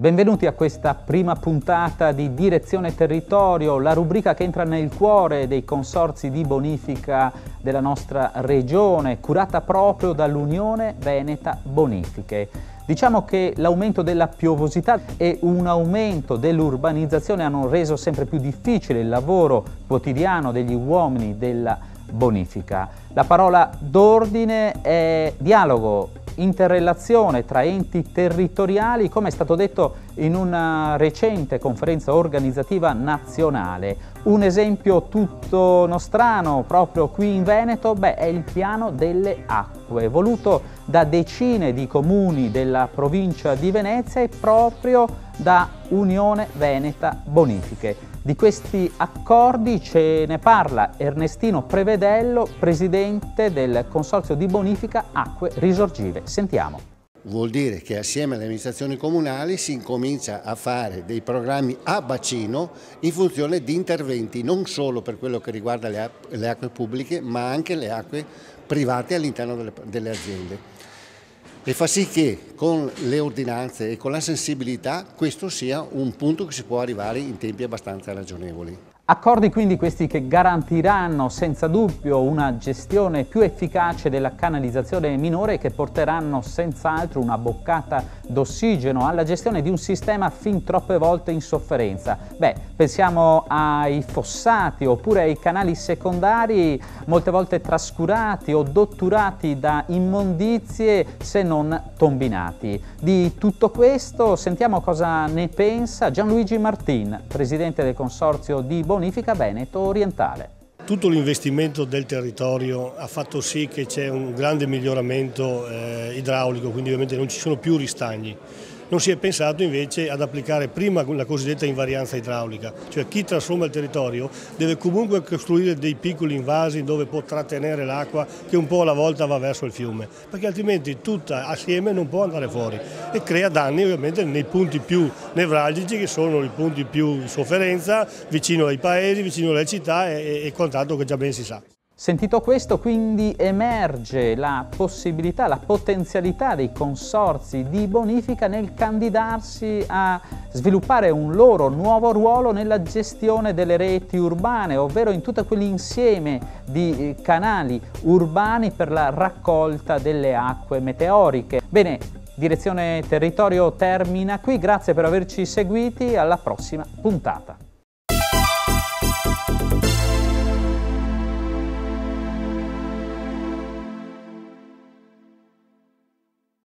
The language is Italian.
Benvenuti a questa prima puntata di Direzione Territorio, la rubrica che entra nel cuore dei consorzi di bonifica della nostra regione, curata proprio dall'Unione Veneta Bonifiche. Diciamo che l'aumento della piovosità e un aumento dell'urbanizzazione hanno reso sempre più difficile il lavoro quotidiano degli uomini della bonifica. La parola d'ordine è dialogo, interrelazione tra enti territoriali, come è stato detto in una recente conferenza organizzativa nazionale. Un esempio tutto nostrano, proprio qui in Veneto, è il piano delle acque, voluto da decine di comuni della provincia di Venezia e proprio da Unione Veneta Bonifiche. Di questi accordi ce ne parla Ernestino Prevedello, presidente del Consorzio di Bonifica Acque Risorgive. Sentiamo. Vuol dire che assieme alle amministrazioni comunali si incomincia a fare dei programmi a bacino in funzione di interventi non solo per quello che riguarda le acque pubbliche, ma anche le acque private all'interno delle aziende. E fa sì che con le ordinanze e con la sensibilità questo sia un punto che si può arrivare in tempi abbastanza ragionevoli. Accordi quindi questi che garantiranno senza dubbio una gestione più efficace della canalizzazione minore e che porteranno senz'altro una boccata d'ossigeno alla gestione di un sistema fin troppe volte in sofferenza. Pensiamo ai fossati oppure ai canali secondari molte volte trascurati o dotturati da immondizie se non tombinati. Di tutto questo sentiamo cosa ne pensa Gianluigi Martin, presidente del Consorzio di Bonifica Veneto Orientale. Tutto l'investimento del territorio ha fatto sì che c'è un grande miglioramento idraulico, quindi ovviamente non ci sono più ristagni. Non si è pensato invece ad applicare prima la cosiddetta invarianza idraulica, cioè chi trasforma il territorio deve comunque costruire dei piccoli invasi dove può trattenere l'acqua che un po' alla volta va verso il fiume, perché altrimenti tutta assieme non può andare fuori e crea danni ovviamente nei punti più nevralgici che sono i punti più in sofferenza, vicino ai paesi, vicino alle città e quant'altro che già ben si sa. Sentito questo, quindi emerge la possibilità, la potenzialità dei consorzi di bonifica nel candidarsi a sviluppare un loro nuovo ruolo nella gestione delle reti urbane, ovvero in tutto quell'insieme di canali urbani per la raccolta delle acque meteoriche. Bene, Direzione Territorio termina qui, grazie per averci seguiti, alla prossima puntata.